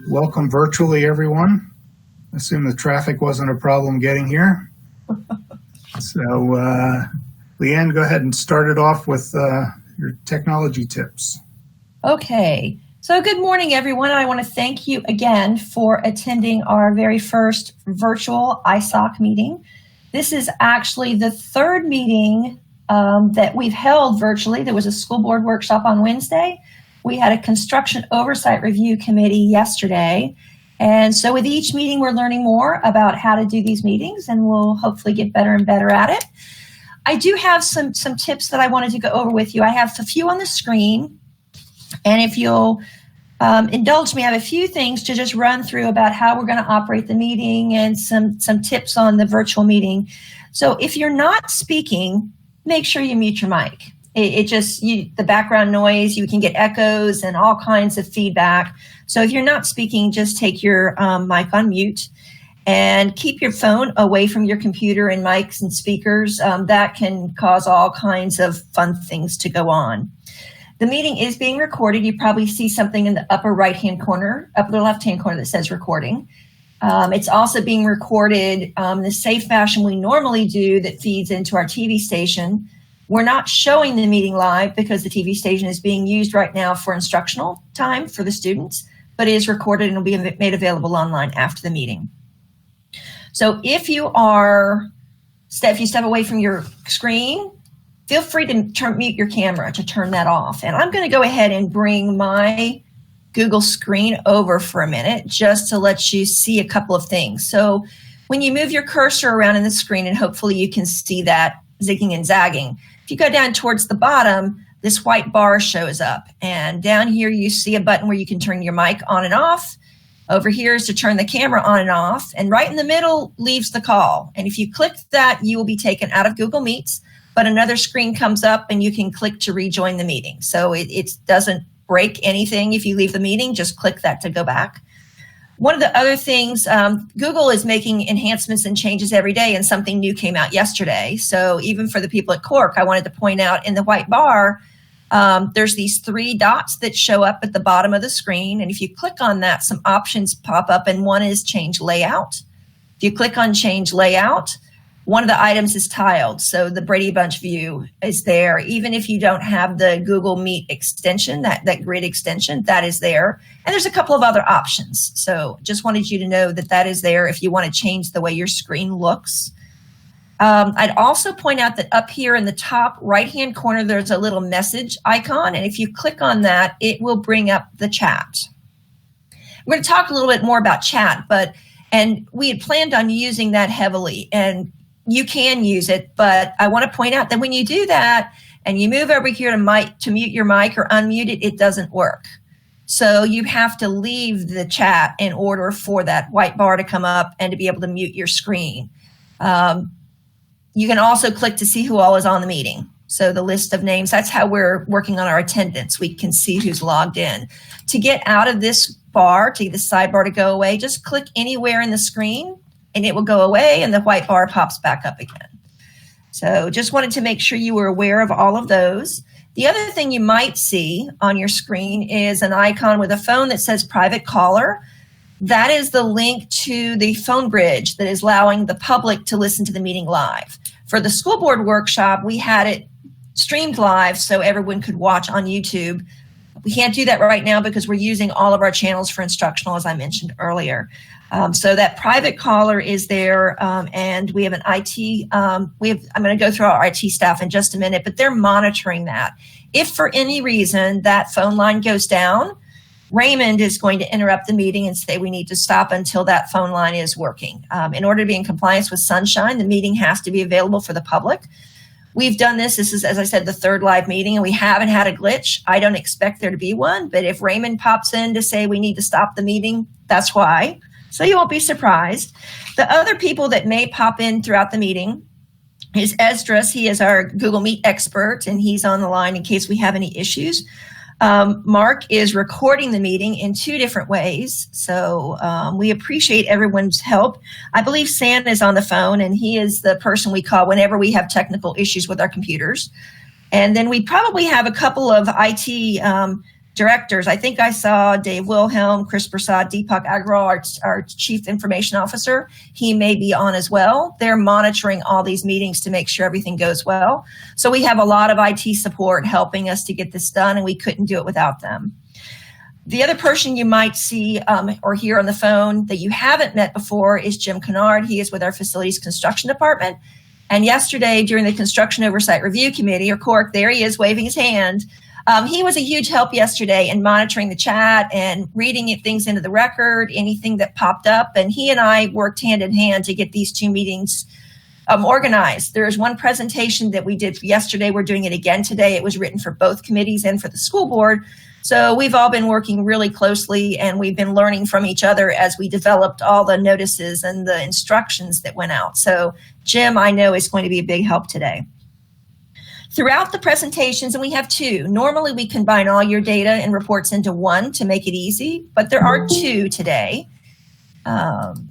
Welcome virtually, everyone. I assume the traffic wasn't a problem getting here. So, Leanne, go ahead and start it off with your technology tips. Okay. So good morning, everyone. I want to thank you again for attending our very first virtual ISSOC meeting. This is actually the third meeting that we've held virtually. There was a school board workshop on Wednesday. We had a construction oversight review committee yesterday. And so with each meeting, we're learning more about how to do these meetings, and we'll hopefully get better and better at it. I do have some tips that I wanted to go over with you. I have a few on the screen, and if you'll indulge me, I have a few things to just run through about how we're going to operate the meeting and some tips on the virtual meeting. So if you're not speaking, make sure you mute your mic. The background noise, you can get echoes and all kinds of feedback. So if you're not speaking, just take your mic on mute and keep your phone away from your computer and mics and speakers. That can cause all kinds of fun things to go on. The meeting is being recorded. You probably see something in the upper right-hand corner, upper left-hand corner that says recording. It's also being recorded in the safe fashion we normally do that feeds into our TV station. We're not showing the meeting live because the TV station is being used right now for instructional time for the students, but it is recorded and will be made available online after the meeting. So if you step away from your screen, feel free to mute your camera to turn that off. And I'm going to go ahead and bring my Google screen over for a minute just to let you see a couple of things. So when you move your cursor around in the screen, and hopefully you can see that zigging and zagging, if you go down towards the bottom, this white bar shows up. And down here you see a button where you can turn your mic on and off. Over here is to turn the camera on and off. And right in the middle leaves the call. And if you click that, you will be taken out of Google Meets, but another screen comes up and you can click to rejoin the meeting. So it doesn't break anything if you leave the meeting, just click that to go back. One of the other things, Google is making enhancements and changes every day, and something new came out yesterday. So even for the people at Cork, I wanted to point out in the white bar, there's these three dots that show up at the bottom of the screen. And if you click on that, some options pop up, and one is change layout. If you click on change layout, one of the items is tiled. So the Brady Bunch view is there. Even if you don't have the Google Meet extension, that grid extension, that is there. And there's a couple of other options. So just wanted you to know that is there if you want to change the way your screen looks. I'd also point out that up here in the top right-hand corner, there's a little message icon. And if you click on that, it will bring up the chat. We're going to talk a little bit more about chat, and we had planned on using that heavily, and you can use it, but I want to point out that when you do that and you move over here to mute your mic or unmute it, it doesn't work. So you have to leave the chat in order for that white bar to come up and to be able to mute your screen. You can also click to see who all is on the meeting. So the list of names, that's how we're working on our attendance. We can see who's logged in. To get out of this bar, to get the sidebar to go away, just click anywhere in the screen and it will go away and the white bar pops back up again. So just wanted to make sure you were aware of all of those. The other thing you might see on your screen is an icon with a phone that says private caller. That is the link to the phone bridge that is allowing the public to listen to the meeting live. For the school board workshop, we had it streamed live so everyone could watch on YouTube. We can't do that right now because we're using all of our channels for instructional, as I mentioned earlier. So that private caller is there, and we have an IT. I'm going to go through our IT staff in just a minute, but they're monitoring that. If for any reason that phone line goes down, Raymond is going to interrupt the meeting and say we need to stop until that phone line is working. In order to be in compliance with Sunshine, the meeting has to be available for the public. We've done this. This is, as I said, the third live meeting, and we haven't had a glitch. I don't expect there to be one, but if Raymond pops in to say we need to stop the meeting, that's why. So you won't be surprised. The other people that may pop in throughout the meeting is Esdras. He is our Google Meet expert, and he's on the line in case we have any issues. Mark is recording the meeting in two different ways, so we appreciate everyone's help. I believe Sam is on the phone, and he is the person we call whenever we have technical issues with our computers. And then we probably have a couple of IT directors. I think I saw Dave Wilhelm, Chris Prasad, Deepak Agrawal, our Chief Information Officer. He may be on as well. They're monitoring all these meetings to make sure everything goes well. So we have a lot of IT support helping us to get this done, and we couldn't do it without them. The other person you might see or hear on the phone that you haven't met before is Jim Canard. He is with our Facilities Construction Department. And yesterday, during the Construction Oversight Review Committee, or CORC, there he is waving his hand. He was a huge help yesterday in monitoring the chat and reading things into the record, anything that popped up. And he and I worked hand in hand to get these two meetings organized. There is one presentation that we did yesterday. We're doing it again today. It was written for both committees and for the school board. So we've all been working really closely, and we've been learning from each other as we developed all the notices and the instructions that went out. So Jim, I know, is going to be a big help today. Throughout the presentations, and we have two, normally we combine all your data and reports into one to make it easy, but there are two today. Welcome,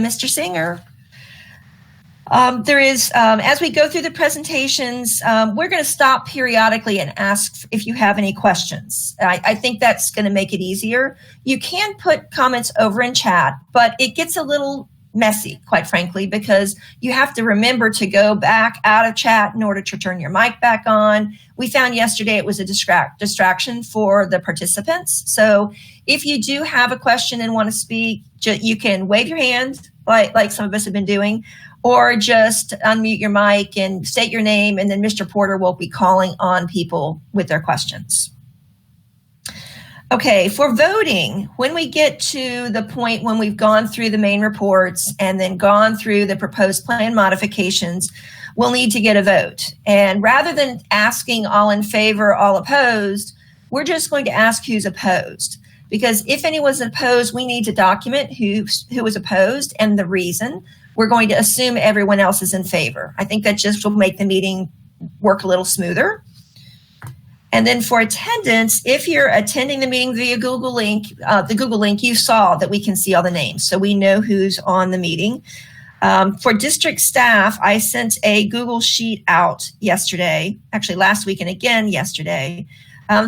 Mr. Singer. There is, as we go through the presentations, we're going to stop periodically and ask if you have any questions. I think that's going to make it easier. You can put comments over in chat, but it gets a little messy, quite frankly, because you have to remember to go back out of chat in order to turn your mic back on. We found yesterday it was a distraction for the participants. So if you do have a question and want to speak, you can wave your hand like some of us have been doing, or just unmute your mic and state your name, and then Mr. Porter will be calling on people with their questions. Okay, for voting, when we get to the point when we've gone through the main reports and then gone through the proposed plan modifications, we'll need to get a vote. And rather than asking all in favor, all opposed, we're just going to ask who's opposed. Because if anyone's opposed, we need to document who was opposed and the reason. We're going to assume everyone else is in favor. I think that just will make the meeting work a little smoother. And then for attendance, if you're attending the meeting via Google Link, you saw that we can see all the names, so we know who's on the meeting. For district staff, I sent a Google Sheet out yesterday, actually last week and again yesterday,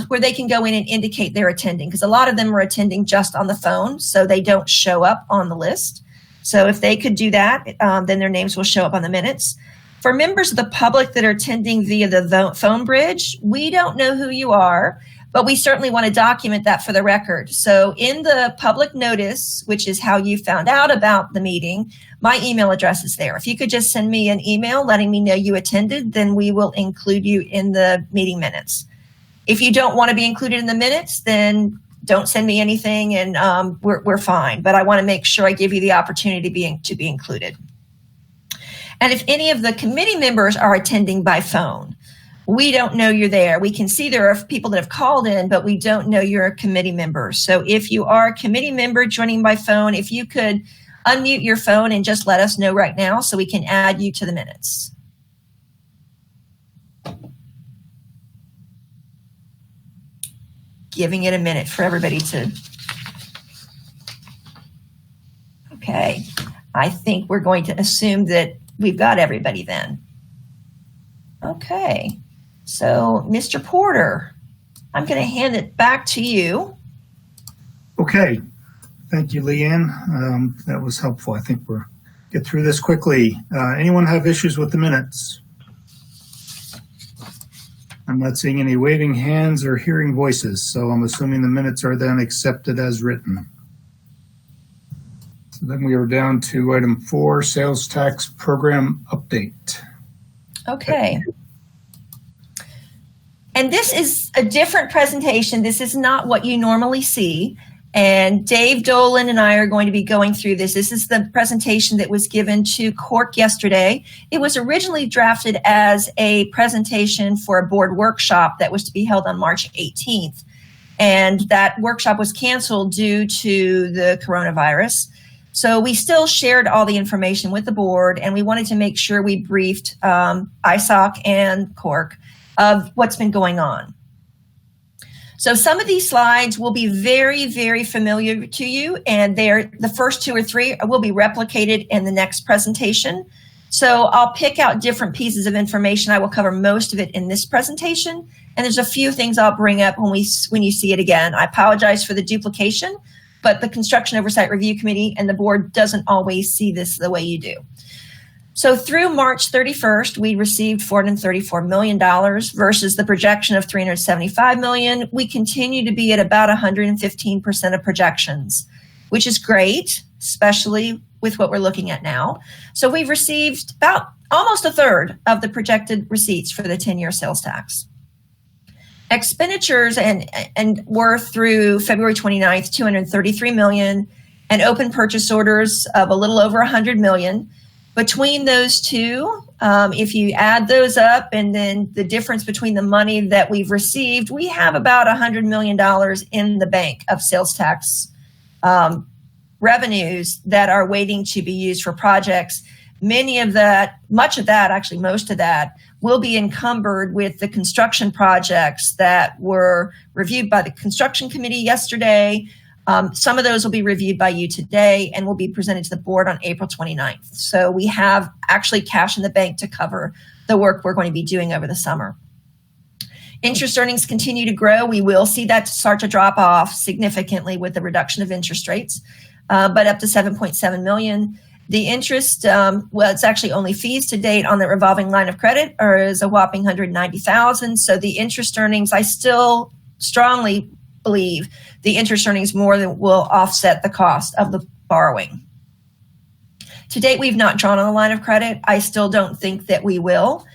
where they can go in and indicate they're attending, because a lot of them are attending just on the phone, so they don't show up on the list. So if they could do that, then their names will show up on the minutes. For members of the public that are attending via the phone bridge, we don't know who you are, but we certainly want to document that for the record. So in the public notice, which is how you found out about the meeting, my email address is there. If you could just send me an email letting me know you attended, then we will include you in the meeting minutes. If you don't want to be included in the minutes, then don't send me anything, and we're fine. But I want to make sure I give you the opportunity to be included. And if any of the committee members are attending by phone, we don't know you're there. We can see there are people that have called in, but we don't know you're a committee member. So if you are a committee member joining by phone, if you could unmute your phone and just let us know right now so we can add you to the minutes. Giving it a minute for everybody to. Okay, I think we're going to assume that we've got everybody then. Okay, so Mr. Porter, I'm going to hand it back to you. Okay, thank you, Leanne. That was helpful. I think we'll get through this quickly. Anyone have issues with the minutes? I'm not seeing any waving hands or hearing voices, so I'm assuming the minutes are then accepted as written. So then we are down to item 4, sales tax program update. Okay. And this is a different presentation. This is not what you normally see. And Dave Dolan and I are going to be going through this. This is the presentation that was given to CORC yesterday. It was originally drafted as a presentation for a board workshop that was to be held on March 18th. And that workshop was canceled due to the coronavirus. So we still shared all the information with the board, and we wanted to make sure we briefed ISSOC and CORC of what's been going on. So some of these slides will be very, very familiar to you, and the first 2 or 3 will be replicated in the next presentation. So I'll pick out different pieces of information. I will cover most of it in this presentation. And there's a few things I'll bring up when you see it again. I apologize for the duplication, but the Construction Oversight Review Committee and the board doesn't always see this the way you do. So through March 31st, we received $434 million versus the projection of $375 million. We continue to be at about 115% of projections, which is great, especially with what we're looking at now. So we've received about almost a third of the projected receipts for the 10-year sales tax. Expenditures and were through February 29th, $233 million, and open purchase orders of a little over $100 million. Between those two, if you add those up and then the difference between the money that we've received, we have about $100 million in the bank of sales tax revenues that are waiting to be used for projects. Most of that will be encumbered with the construction projects that were reviewed by the construction committee yesterday. Some of those will be reviewed by you today and will be presented to the board on April 29th. So we have actually cash in the bank to cover the work we're going to be doing over the summer. Interest earnings continue to grow. We will see that start to drop off significantly with the reduction of interest rates, but up to $7.7 million. The interest, it's actually only fees to date on the revolving line of credit, or is a whopping $190,000. So the interest earnings, I still strongly believe the interest earnings more than will offset the cost of the borrowing. To date, we've not drawn on the line of credit. I still don't think that we will.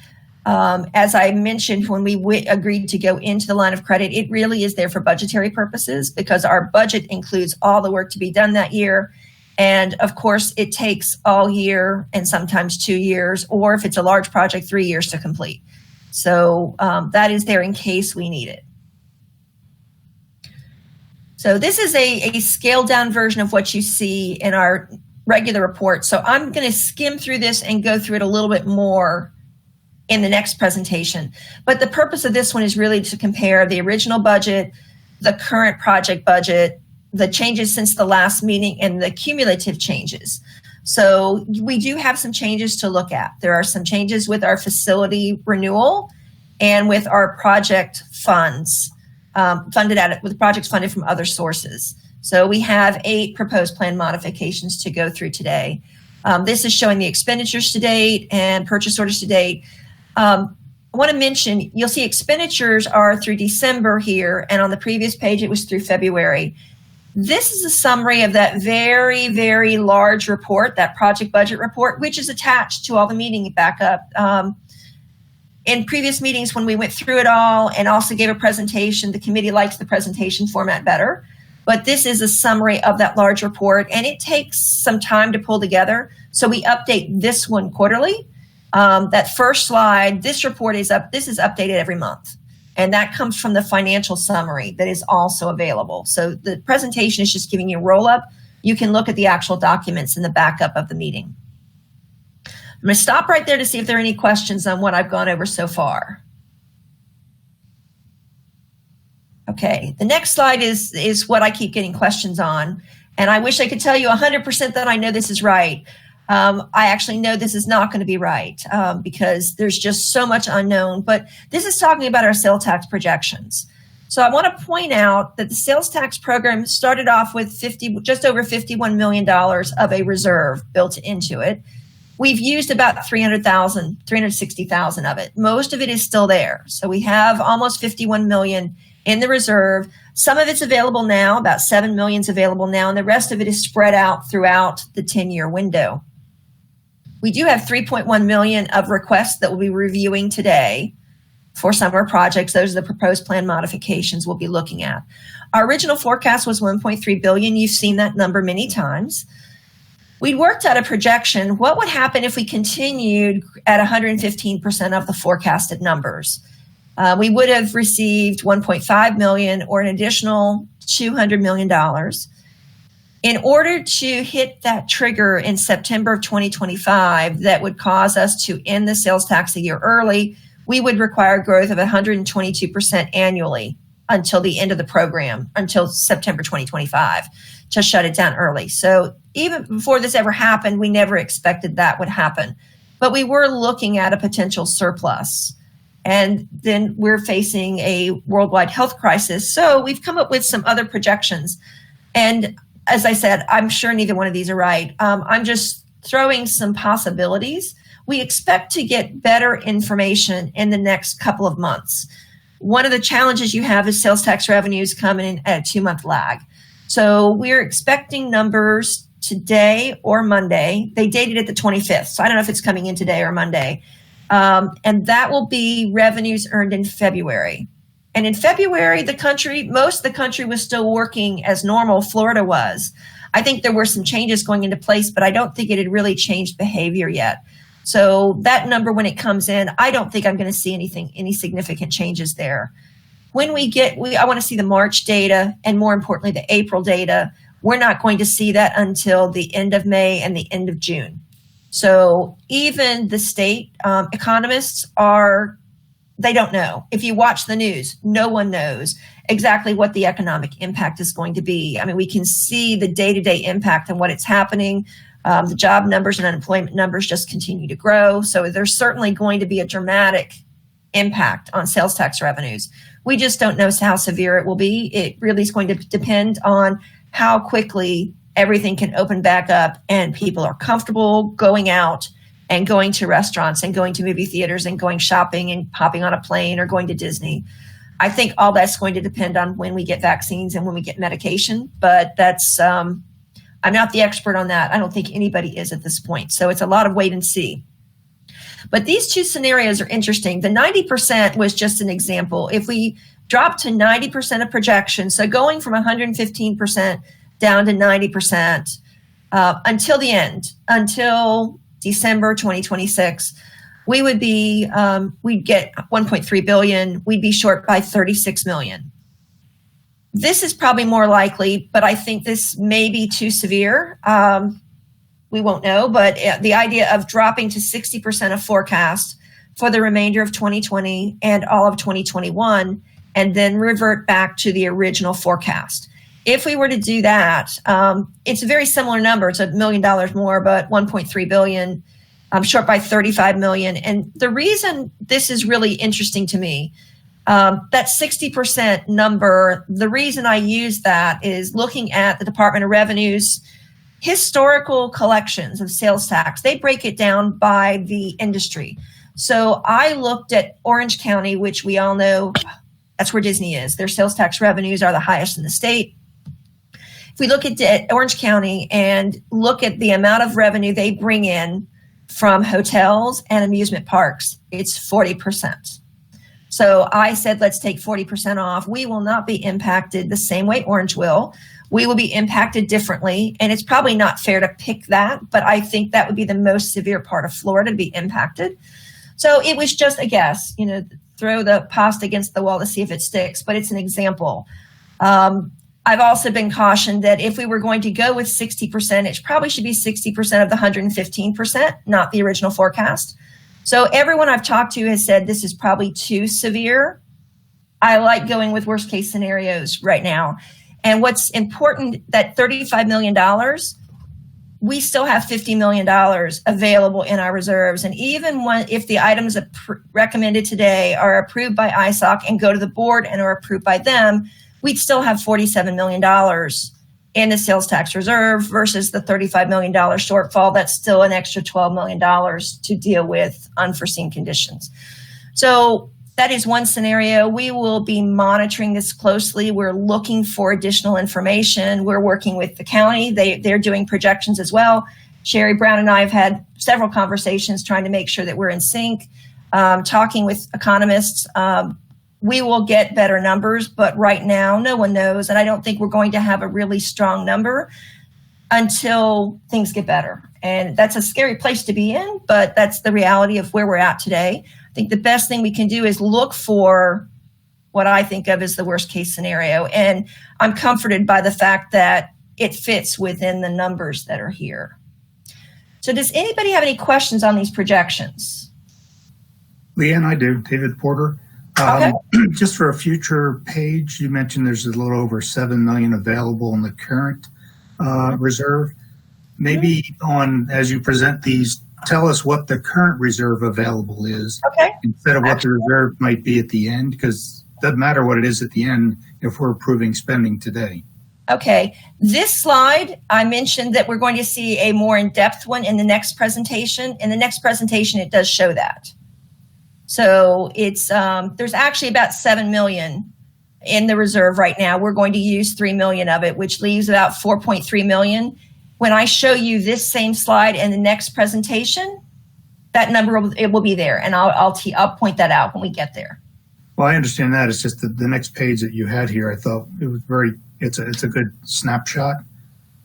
As I mentioned, when we agreed to go into the line of credit, it really is there for budgetary purposes because our budget includes all the work to be done that year. And of course, it takes all year and sometimes 2 years, or if it's a large project, 3 years to complete. So that is there in case we need it. So this is a scaled down version of what you see in our regular report. So I'm going to skim through this and go through it a little bit more in the next presentation. But the purpose of this one is really to compare the original budget, the current project budget, the changes since the last meeting, and the cumulative changes. So we do have some changes to look at. There are some changes with our facility renewal and with our project funds. With projects funded from other sources. So we have 8 proposed plan modifications to go through today. This is showing the expenditures to date and purchase orders to date. I want to mention, you'll see expenditures are through December here, and on the previous page it was through February. This is a summary of that very, very large report, that project budget report, which is attached to all the meeting backup. In previous meetings, when we went through it all and also gave a presentation, the committee likes the presentation format better. But this is a summary of that large report, and it takes some time to pull together. So we update this one quarterly. That first slide, this report is updated every month. And that comes from the financial summary that is also available. So the presentation is just giving you a roll-up. You can look at the actual documents in the backup of the meeting. I'm going to stop right there to see if there are any questions on what I've gone over so far. Okay, the next slide is what I keep getting questions on. And I wish I could tell you 100% that I know this is right. I actually know this is not going to be right because there's just so much unknown. But this is talking about our sales tax projections. So I want to point out that the sales tax program started off with just over $51 million of a reserve built into it. We've used about $360,000 of it. Most of it is still there. So we have almost $51 million in the reserve. Some of it's available now, about $7 million is available now, and the rest of it is spread out throughout the 10-year window. We do have $3.1 million of requests that we'll be reviewing today for summer projects. Those are the proposed plan modifications we'll be looking at. Our original forecast was $1.3 billion. You've seen that number many times. We worked out a projection. What would happen if we continued at 115% of the forecasted numbers? We would have received $1.5 million or an additional $200 million. In order to hit that trigger in September of 2025 that would cause us to end the sales tax a year early, we would require growth of 122% annually until the end of the program, until September 2025, to shut it down early. So even before this ever happened, we never expected that would happen. but we were looking at a potential surplus. And then we're facing a worldwide health crisis. So we've come up with some other projections. And as I said, I'm sure neither one of these are right. I'm just throwing some possibilities. We expect to get better information in the next couple of months. One of the challenges you have is sales tax revenues coming in at a 2-month lag. So we're expecting numbers today or Monday. They dated it the 25th. So I don't know if it's coming in today or Monday. And that will be revenues earned in February. And in February, most of the country was still working as normal. Florida was. I think there were some changes going into place, but I don't think it had really changed behavior yet. So that number, when it comes in, I don't think I'm going to see any significant changes there. When I want to see the March data and more importantly, the April data. We're not going to see that until the end of May and the end of June. So even the state economists they don't know. If you watch the news, no one knows exactly what the economic impact is going to be. I mean, we can see the day-to-day impact and what it's happening. The job numbers and unemployment numbers just continue to grow. So there's certainly going to be a dramatic impact on sales tax revenues. We just don't know how severe it will be. It really is going to depend on how quickly everything can open back up and people are comfortable going out and going to restaurants and going to movie theaters and going shopping and hopping on a plane or going to Disney. I think all that's going to depend on when we get vaccines and when we get medication, but I'm not the expert on that. I don't think anybody is at this point. So it's a lot of wait and see. But these two scenarios are interesting. The 90% was just an example. If we drop to 90% of projection, so going from 115% down to 90% until the end, until December 2026, we would be, we'd get 1.3 billion. We'd be short by 36 million. This is probably more likely, but I think this may be too severe. We won't know, but the idea of dropping to 60% of forecast for the remainder of 2020 and all of 2021, and then revert back to the original forecast. If we were to do that, it's a very similar number. It's $1 million more, but 1.3 billion, short by 35 million. And the reason this is really interesting to me, that 60% number, the reason I use that is looking at the Department of Revenue's historical collections of sales tax. They break it down by the industry. So I looked at Orange County, which we all know that's where Disney is. Their sales tax revenues are the highest in the state. If we look at Orange County and look at the amount of revenue they bring in from hotels and amusement parks, it's 40%. So I said, let's take 40% off. We will not be impacted the same way Orange will. We will be impacted differently. And it's probably not fair to pick that, but I think that would be the most severe part of Florida to be impacted. So it was just a guess, throw the pasta against the wall to see if it sticks, but it's an example. I've also been cautioned that if we were going to go with 60%, it probably should be 60% of the 115%, not the original forecast. So everyone I've talked to has said this is probably too severe. I like going with worst case scenarios right now. And what's important, that $35 million, we still have $50 million available in our reserves. And even if the items recommended today are approved by ISSOC and go to the board and are approved by them, we'd still have $47 million in the sales tax reserve versus the $35 million shortfall. That's still an extra $12 million to deal with unforeseen conditions. So that is one scenario. We will be monitoring this closely. We're looking for additional information. We're working with the county. They're doing projections as well. Sherry Brown and I have had several conversations trying to make sure that we're in sync, talking with economists. We will get better numbers, but right now, no one knows. And I don't think we're going to have a really strong number until things get better. And that's a scary place to be in, but that's the reality of where we're at today. I think the best thing we can do is look for what I think of as the worst case scenario. And I'm comforted by the fact that it fits within the numbers that are here. So does anybody have any questions on these projections? Leanne, I do. David Porter. Okay. Just for a future page, you mentioned there's a little over 7 million available in the current reserve. Maybe as you present these tell us what the current reserve available is instead of what the reserve might be at the end, because it doesn't matter what it is at the end if we're approving spending today. Okay, this slide, I mentioned that we're going to see a more in-depth one in the next presentation. In the next presentation, it does show that. So it's there's actually about $7 million in the reserve right now. We're going to use $3 million of it, which leaves about $4.3 million. When I show you this same slide in the next presentation, that number it will be there, and I'll point that out when we get there. Well, I understand that. It's just the next page that you had here. I thought it was it's a good snapshot,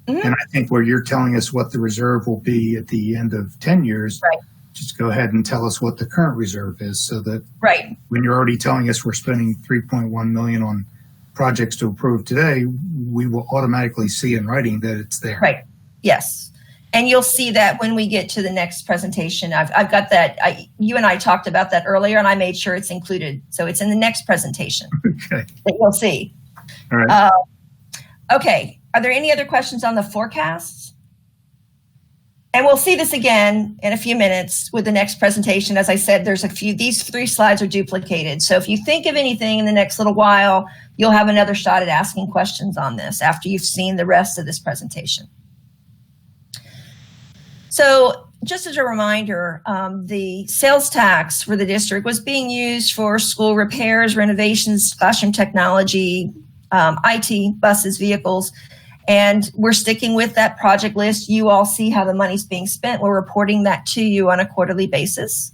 and I think where you're telling us what the reserve will be at the end of 10 years. Right. Just go ahead and tell us what the current reserve is, so that when you're already telling us we're spending $3.1 million on projects to approve today, we will automatically see in writing that it's there. Right. Yes. And you'll see that when we get to the next presentation. I've got that. You and I talked about that earlier, and I made sure it's included. So it's in the next presentation that you'll see. All right. Okay. Are there any other questions on the forecasts? And we'll see this again in a few minutes with the next presentation. As I said, these 3 slides are duplicated. So if you think of anything in the next little while, you'll have another shot at asking questions on this after you've seen the rest of this presentation. So just as a reminder, the sales tax for the district was being used for school repairs, renovations, classroom technology, IT, buses, vehicles. And we're sticking with that project list. You all see how the money's being spent. We're reporting that to you on a quarterly basis.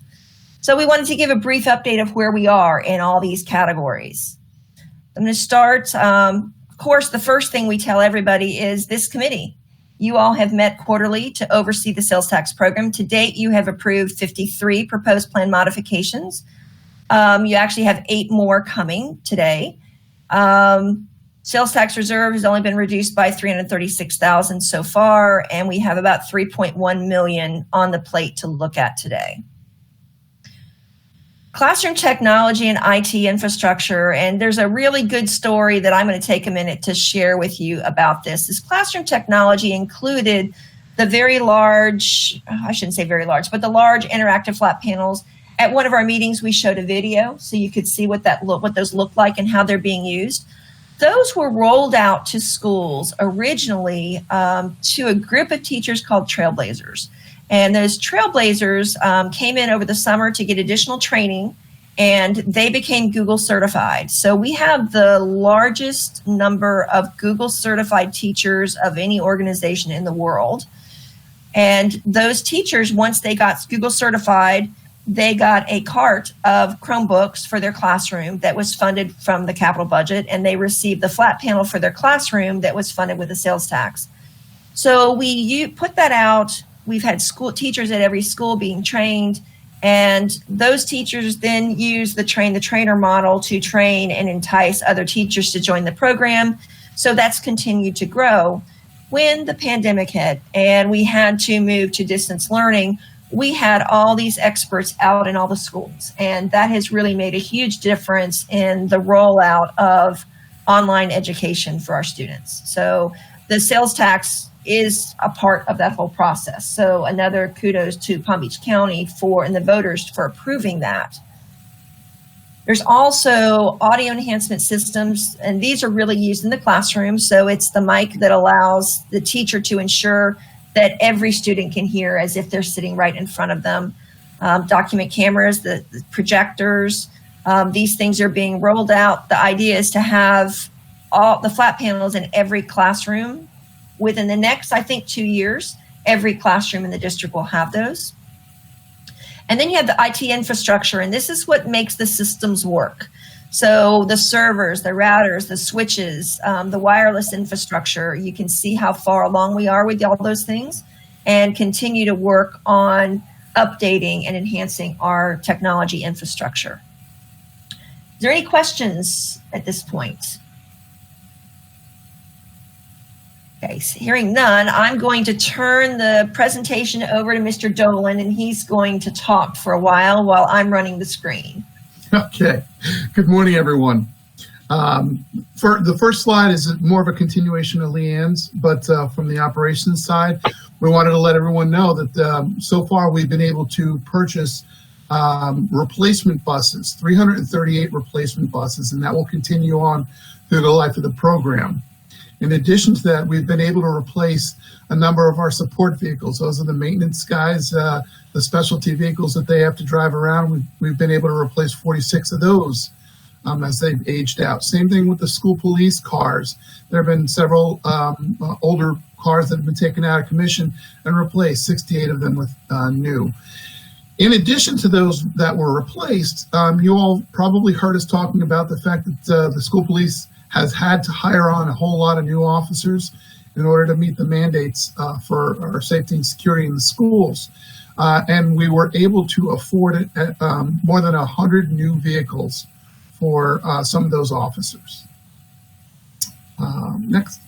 So we wanted to give a brief update of where we are in all these categories. I'm going to start. Of course, the first thing we tell everybody is this committee. You all have met quarterly to oversee the sales tax program. To date, you have approved 53 proposed plan modifications. You actually have 8 more coming today. Sales tax reserve has only been reduced by $336,000 so far, and we have about $3.1 million on the plate to look at today. Classroom technology and IT infrastructure, and there's a really good story that I'm going to take a minute to share with you about this. This classroom technology included the very large, I shouldn't say very large, but the large interactive flat panels. At one of our meetings, we showed a video so you could see what those look like and how they're being used. Those were rolled out to schools originally to a group of teachers called Trailblazers. And those Trailblazers came in over the summer to get additional training, and they became Google certified. So we have the largest number of Google certified teachers of any organization in the world. And those teachers, once they got Google certified, they got a cart of Chromebooks for their classroom that was funded from the capital budget, and they received the flat panel for their classroom that was funded with the sales tax. So we put that out. We've had school teachers at every school being trained, and those teachers then use the train-the-trainer model to train and entice other teachers to join the program. So that's continued to grow. When the pandemic hit and we had to move to distance learning, we had all these experts out in all the schools, and that has really made a huge difference in the rollout of online education for our students. So the sales tax is a part of that whole process. So another kudos to Palm Beach County and the voters for approving that. There's also audio enhancement systems, and these are really used in the classroom. So it's the mic that allows the teacher to ensure that every student can hear as if they're sitting right in front of them. Document cameras, the projectors, these things are being rolled out. The idea is to have all the flat panels in every classroom. Within the next, I think, 2 years, every classroom in the district will have those. And then you have the IT infrastructure, and this is what makes the systems work. So the servers, the routers, the switches, the wireless infrastructure, you can see how far along we are with all those things and continue to work on updating and enhancing our technology infrastructure. Is there any questions at this point? Okay, so hearing none, I'm going to turn the presentation over to Mr. Dolan, and he's going to talk for a while I'm running the screen. Okay. Good morning, everyone. For the first slide is more of a continuation of Leanne's, but from the operations side, we wanted to let everyone know that so far we've been able to purchase replacement buses, 338 replacement buses, and that will continue on through the life of the program. In addition to that, we've been able to replace a number of our support vehicles. Those are the maintenance guys, the specialty vehicles that they have to drive around. We've been able to replace 46 of those as they've aged out. Same thing with the school police cars. There have been several older cars that have been taken out of commission and replaced, 68 of them with new. In addition to those that were replaced, you all probably heard us talking about the fact that the school police has had to hire on a whole lot of new officers in order to meet the mandates for our safety and security in the schools. And we were able to afford more than 100 new vehicles for some of those officers. Next.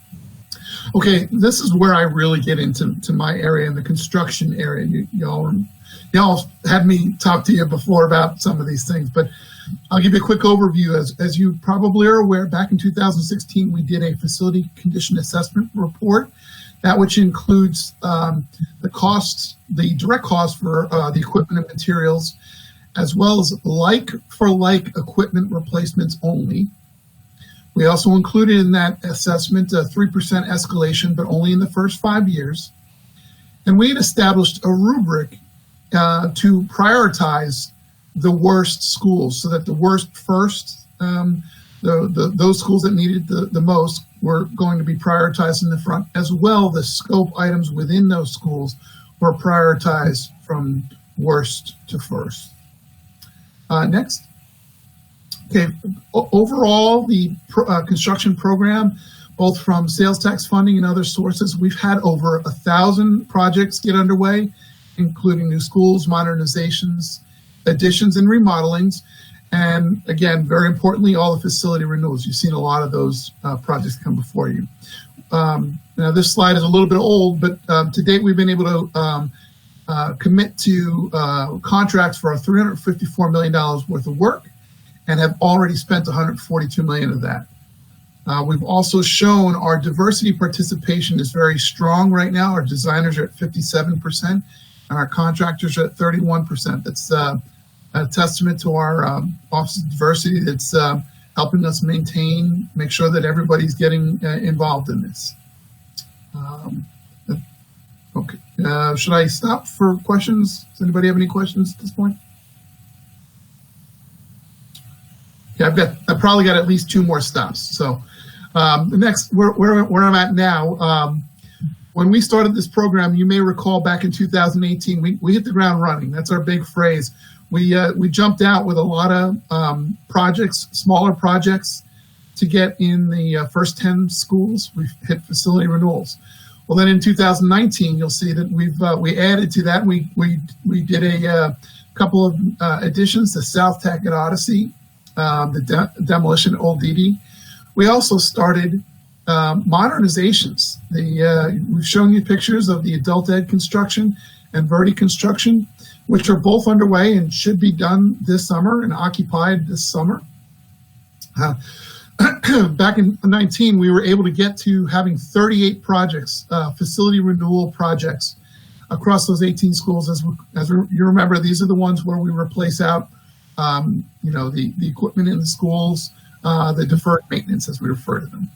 Okay, this is where I really get into my area, in the construction area. Y'all had me talk to you before about some of these things, but I'll give you a quick overview. As you probably are aware, back in 2016, we did a facility condition assessment report, that which includes the costs, the direct costs for the equipment and materials, as well as like-for-like equipment replacements only. We also included in that assessment a 3% escalation, but only in the first 5 years. And we had established a rubric to prioritize the worst schools, so that the worst first, those schools that needed the most were going to be prioritized in the front, as well the scope items within those schools were prioritized from worst to first. Next. Okay, overall, the construction program, both from sales tax funding and other sources, we've had over 1,000 projects get underway, including new schools, modernizations, additions, and remodelings. And again, very importantly, all the facility renewals. You've seen a lot of those projects come before you. Now, this slide is a little bit old, but to date, we've been able to commit to contracts for $354 million worth of work, and have already spent $142 million of that. We've also shown our diversity participation is very strong right now. Our designers are at 57%, and our contractors are at 31%. That's a testament to our office of diversity that's helping us make sure that everybody's getting involved in this. Okay, should I stop for questions? Does anybody have any questions at this point? Okay, I probably got at least 2 more stops. So the next, where I'm at now, when we started this program, you may recall back in 2018, we hit the ground running. That's our big phrase. We jumped out with a lot of projects, smaller projects, to get in the first 10 schools. We've hit facility renewals. Well, then in 2019, you'll see that we added to that. We did a couple of additions to South Tech at Odyssey, the demolition at Old Didi. We also started modernizations. We've shown you pictures of the adult ed construction and Verdi construction, which are both underway and should be done this summer and occupied this summer. Back in 2019, we were able to get to having 38 projects, facility renewal projects, across those 18 schools. As you remember, these are the ones where we replace out, the equipment in the schools, the deferred maintenance, as we refer to them.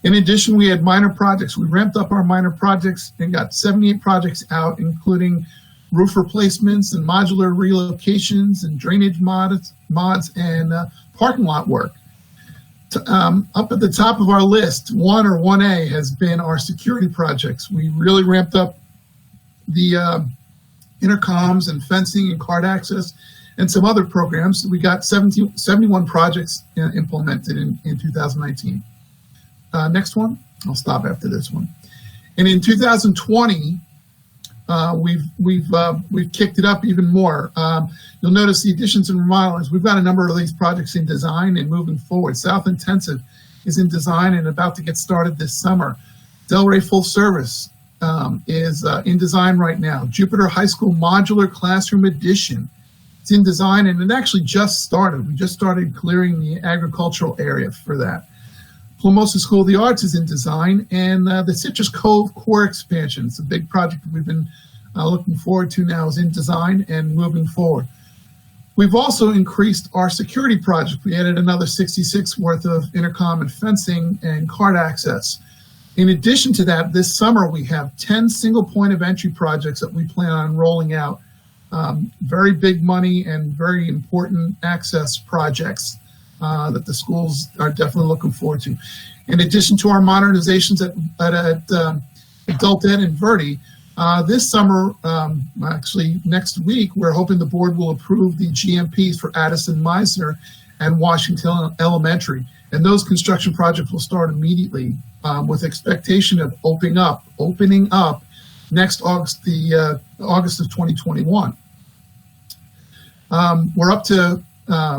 In addition, we had minor projects. We ramped up our minor projects and got 78 projects out, including roof replacements and modular relocations and drainage mods and parking lot work. Up at the top of our list, 1 or 1A, has been our security projects. We really ramped up the intercoms and fencing and card access and some other programs. We got 71 projects implemented in 2019. Next one. I'll stop after this one. And in 2020, we've kicked it up even more. You'll notice the additions and remodelings. We've got a number of these projects in design and moving forward. South Intensive is in design and about to get started this summer. Delray Full Service is in design right now. Jupiter High School Modular Classroom Addition It's in design, and it actually just started. We just started clearing the agricultural area for that. Plumosa School of the Arts is in design, and the Citrus Cove core expansion, it's a big project that we've been looking forward to now, is in design and moving forward. We've also increased our security project. We added another 66 worth of intercom and fencing and card access. In addition to that, this summer we have 10 single point of entry projects that we plan on rolling out. Very big money and very important access projects that the schools are definitely looking forward to. In addition to our modernizations at Adult Ed and Verde, this summer, actually next week, we're hoping the board will approve the GMPs for Addison Meisner and Washington Elementary. And those construction projects will start immediately with expectation of opening up next August, August of 2021.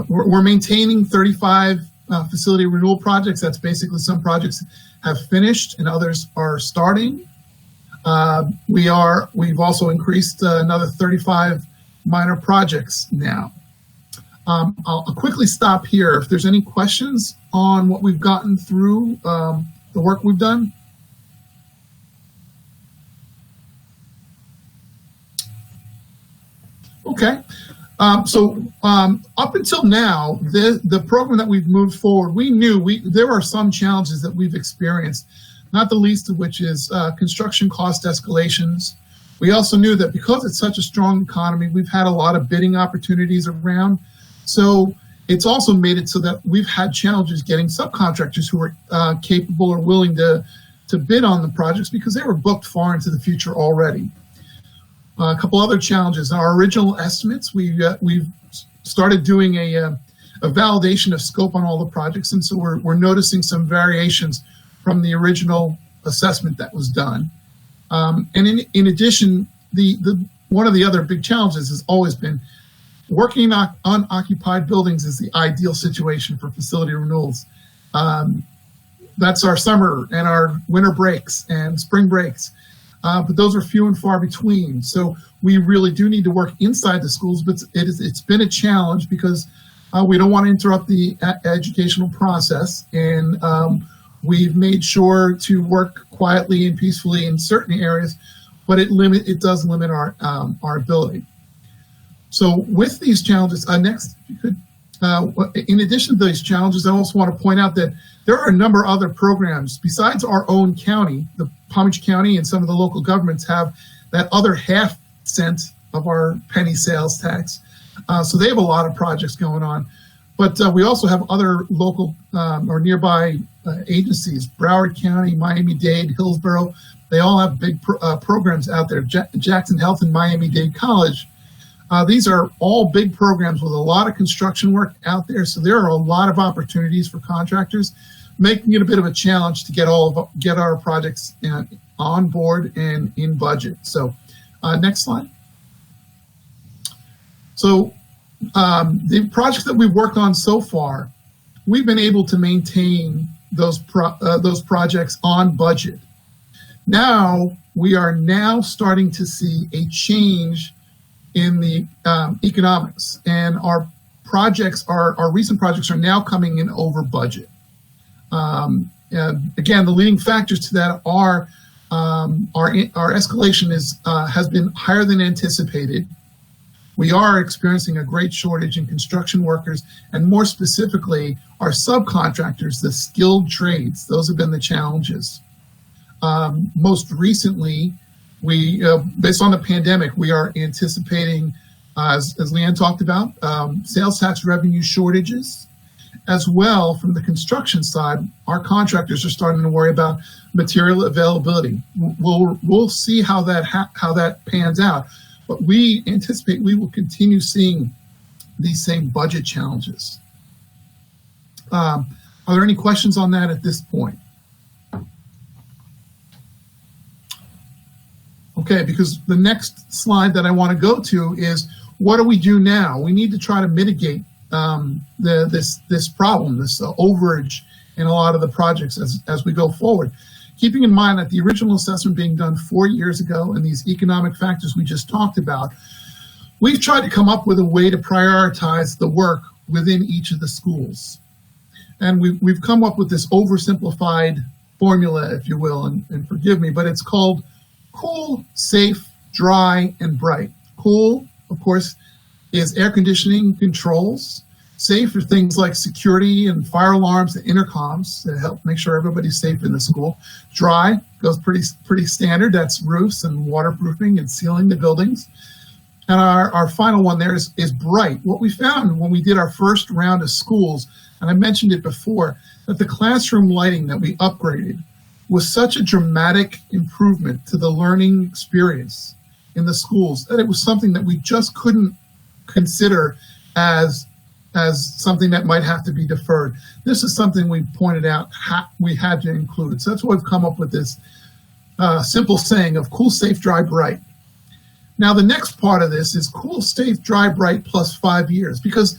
We're maintaining 35 facility renewal projects. That's basically some projects have finished and others are starting. We've also increased another 35 minor projects now. I'll quickly stop here. If there's any questions on what we've gotten through the work we've done. Okay. Up until now, the program that we've moved forward, we knew there are some challenges that we've experienced, not the least of which is construction cost escalations. We also knew that because it's such a strong economy, we've had a lot of bidding opportunities around. So it's also made it so that we've had challenges getting subcontractors who are capable or willing to bid on the projects because they were booked far into the future already. A couple other challenges. In our original estimates, we've started doing a validation of scope on all the projects, and so we're noticing some variations from the original assessment that was done. And in addition, one of the other big challenges has always been working on unoccupied buildings is the ideal situation for facility renewals. That's our summer and our winter breaks and spring breaks. But those are few and far between. So we really do need to work inside the schools, but it's been a challenge because we don't want to interrupt the educational process. And we've made sure to work quietly and peacefully in certain areas, but it does limit our ability. So with these challenges, next, if you could, in addition to these challenges, I also want to point out that there are a number of other programs besides our own county. The Palm Beach County and some of the local governments have that other half cent of our penny sales tax. So they have a lot of projects going on. But we also have other local or nearby agencies, Broward County, Miami-Dade, Hillsborough. They all have big programs out there. Jackson Health and Miami-Dade College. These are all big programs with a lot of construction work out there. So there are a lot of opportunities for contractors, making it a bit of a challenge to get our projects on board and in budget. So next slide. So the projects that we've worked on so far, we've been able to maintain those projects on budget. Now we are starting to see a change in the economics, and our recent projects are now coming in over budget. Again, the leading factors to that are our escalation has been higher than anticipated. We are experiencing a great shortage in construction workers, and more specifically, our subcontractors, the skilled trades. Those have been the challenges. Most recently, based on the pandemic, we are anticipating, as Leanne talked about, sales tax revenue shortages. As well, from the construction side, our contractors are starting to worry about material availability. We'll see how that pans out, but we anticipate we will continue seeing these same budget challenges. Are there any questions on that at this point? Okay, because the next slide that I want to go to is, what do we do now? We need to try to mitigate this problem, this overage in a lot of the projects as we go forward. Keeping in mind that the original assessment being done 4 years ago and these economic factors we just talked about, we've tried to come up with a way to prioritize the work within each of the schools. And we've come up with this oversimplified formula, if you will, and forgive me, but it's called cool, safe, dry, and bright. Cool, of course, is air conditioning controls. Safe are things like security and fire alarms and intercoms that help make sure everybody's safe in the school. Dry goes pretty standard. That's roofs and waterproofing and sealing the buildings. And our final one there is bright. What we found when we did our first round of schools, and I mentioned it before, that the classroom lighting that we upgraded was such a dramatic improvement to the learning experience in the schools that it was something that we just couldn't consider as something that might have to be deferred. This is something we pointed out we had to include. So that's why we've come up with this simple saying of cool, safe, dry, bright. Now, the next part of this is cool, safe, dry, bright plus 5 years, because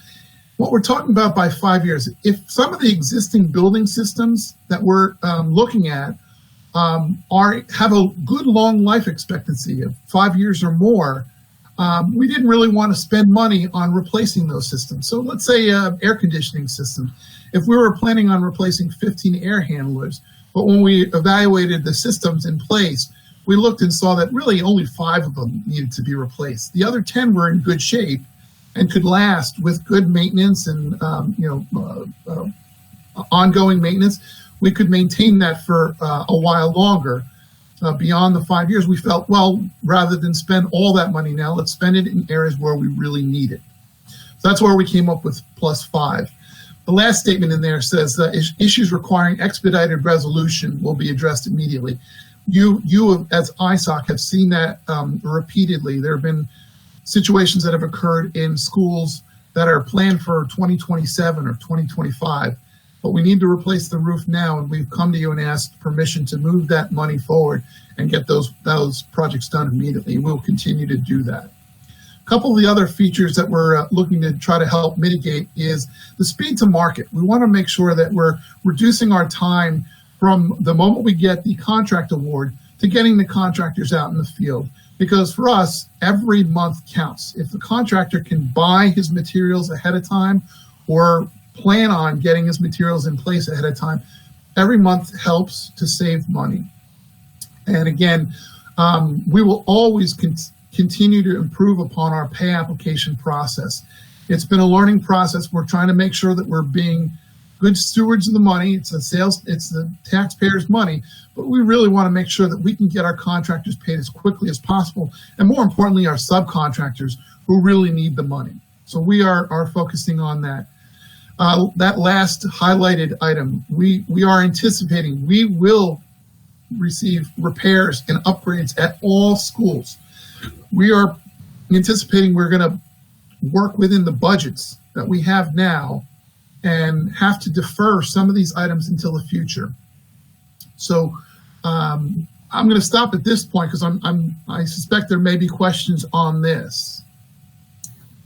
what we're talking about by 5 years, if some of the existing building systems that we're looking at have a good long life expectancy of 5 years or more, we didn't really want to spend money on replacing those systems. So let's say air conditioning system. If we were planning on replacing 15 air handlers, but when we evaluated the systems in place, we looked and saw that really only 5 of them needed to be replaced. The other 10 were in good shape and could last with good maintenance and ongoing maintenance. We could maintain that for a while longer. Beyond the 5 years, we felt, well, rather than spend all that money now, let's spend it in areas where we really need it. So that's where we came up with plus 5. The last statement in there says issues requiring expedited resolution will be addressed immediately. You as ISSOC have seen that repeatedly. There have been situations that have occurred in schools that are planned for 2027 or 2025, but we need to replace the roof now, and we've come to you and asked permission to move that money forward and get those projects done immediately. We'll continue to do that. A couple of the other features that we're looking to try to help mitigate is the speed to market. We want to make sure that we're reducing our time from the moment we get the contract award to getting the contractors out in the field. Because for us, every month counts. If the contractor can buy his materials ahead of time or plan on getting his materials in place ahead of time, every month helps to save money. And again, we will always continue to improve upon our pay application process. It's been a learning process. We're trying to make sure that we're being good stewards of the money. It's the taxpayers' money, but we really want to make sure that we can get our contractors paid as quickly as possible, and more importantly, our subcontractors who really need the money. So we are focusing on that. That last highlighted item, we are anticipating we will receive repairs and upgrades at all schools. We are anticipating we're going to work within the budgets that we have now and have to defer some of these items until the future. So I'm going to stop at this point because I suspect there may be questions on this.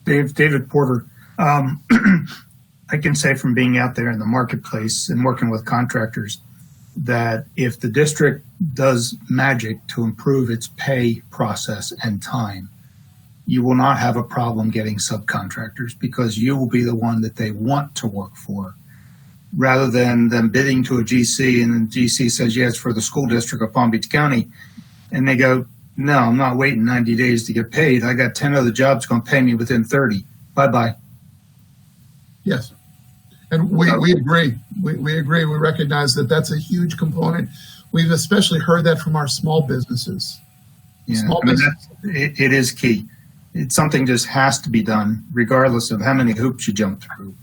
David Porter, I can say from being out there in the marketplace and working with contractors that if the district does magic to improve its pay process and time, you will not have a problem getting subcontractors because you will be the one that they want to work for, rather than them bidding to a GC and then GC says, yes, for the school district of Palm Beach County. And they go, no, I'm not waiting 90 days to get paid. I got 10 other jobs going to pay me within 30. Bye-bye. Yes. And we agree. We agree. We recognize that that's a huge component. We've especially heard that from our small businesses. Yeah, it is key. It's something just has to be done, regardless of how many hoops you jump through,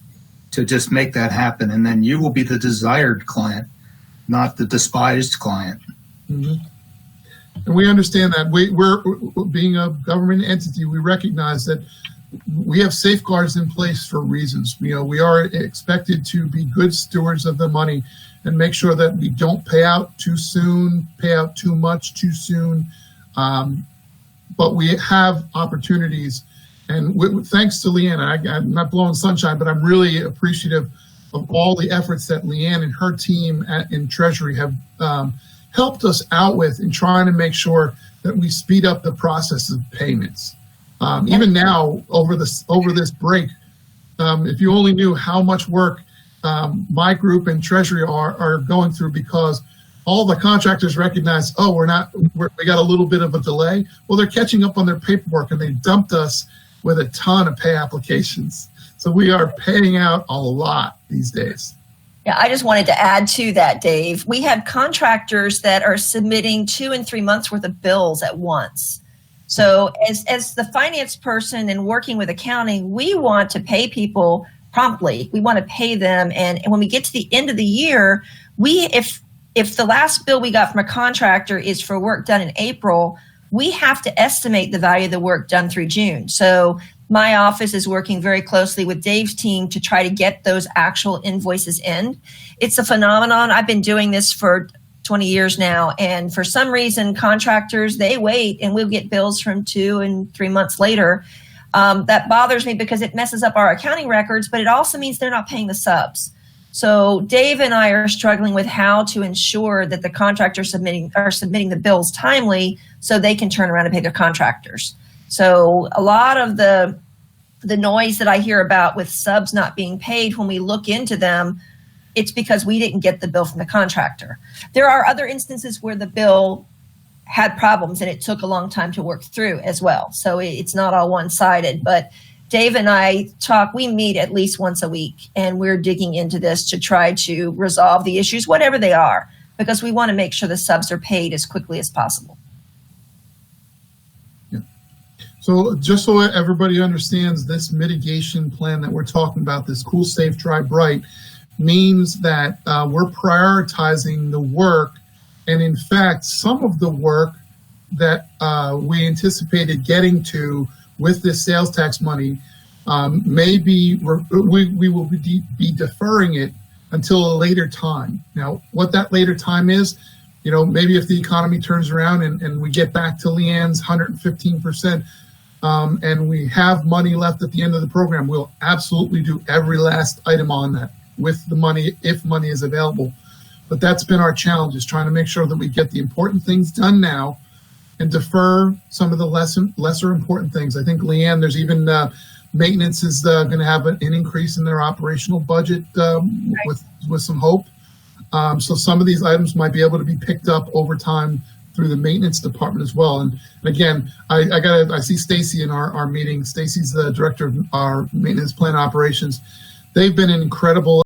to just make that happen. And then you will be the desired client, not the despised client. Mm-hmm. And we understand that. We're being a government entity, we recognize that we have safeguards in place for reasons. We are expected to be good stewards of the money and make sure that we don't pay out too soon, pay out too much too soon. But we have opportunities. And thanks to Leanne, I'm not blowing sunshine, but I'm really appreciative of all the efforts that Leanne and her team in Treasury have helped us out with in trying to make sure that we speed up the process of payments. Even now, over this break, if you only knew how much work my group and Treasury are going through, because all the contractors recognize, we got a little bit of a delay. Well, they're catching up on their paperwork, and they dumped us with a ton of pay applications. So we are paying out a lot these days. Yeah, I just wanted to add to that, Dave. We have contractors that are submitting 2 and 3 months worth of bills at once. So as the finance person and working with accounting, we want to pay people promptly. We want to pay them. And when we get to the end of the year, if the last bill we got from a contractor is for work done in April, we have to estimate the value of the work done through June. So my office is working very closely with Dave's team to try to get those actual invoices in. It's a phenomenon. I've been doing this for 20 years now. And for some reason, contractors, they wait and we'll get bills from 2 and 3 months later. That bothers me because it messes up our accounting records, but it also means they're not paying the subs. So Dave and I are struggling with how to ensure that the contractors are submitting the bills timely so they can turn around and pay their contractors. So a lot of the noise that I hear about with subs not being paid, when we look into them, it's because we didn't get the bill from the contractor. There are other instances where the bill had problems and it took a long time to work through as well. So it's not all one-sided, but Dave and I we meet at least once a week, and we're digging into this to try to resolve the issues, whatever they are, because we want to make sure the subs are paid as quickly as possible. Yeah. So just so everybody understands, this mitigation plan that we're talking about, this Cool, Safe, Dry, Bright, means that we're prioritizing the work. And in fact, some of the work that we anticipated getting to with this sales tax money, we will be deferring it until a later time. Now, what that later time is, maybe if the economy turns around and we get back to Leanne's 115%, and we have money left at the end of the program, we'll absolutely do every last item on that with the money, if money is available. But that's been our challenge, is trying to make sure that we get the important things done now and defer some of the lesser important things. I think, Leanne, there's even maintenance is going to have an increase in their operational budget with some hope. So some of these items might be able to be picked up over time through the maintenance department as well. And again, I see Stacy in our meeting. Stacy's the director of our maintenance plan operations. They've been incredible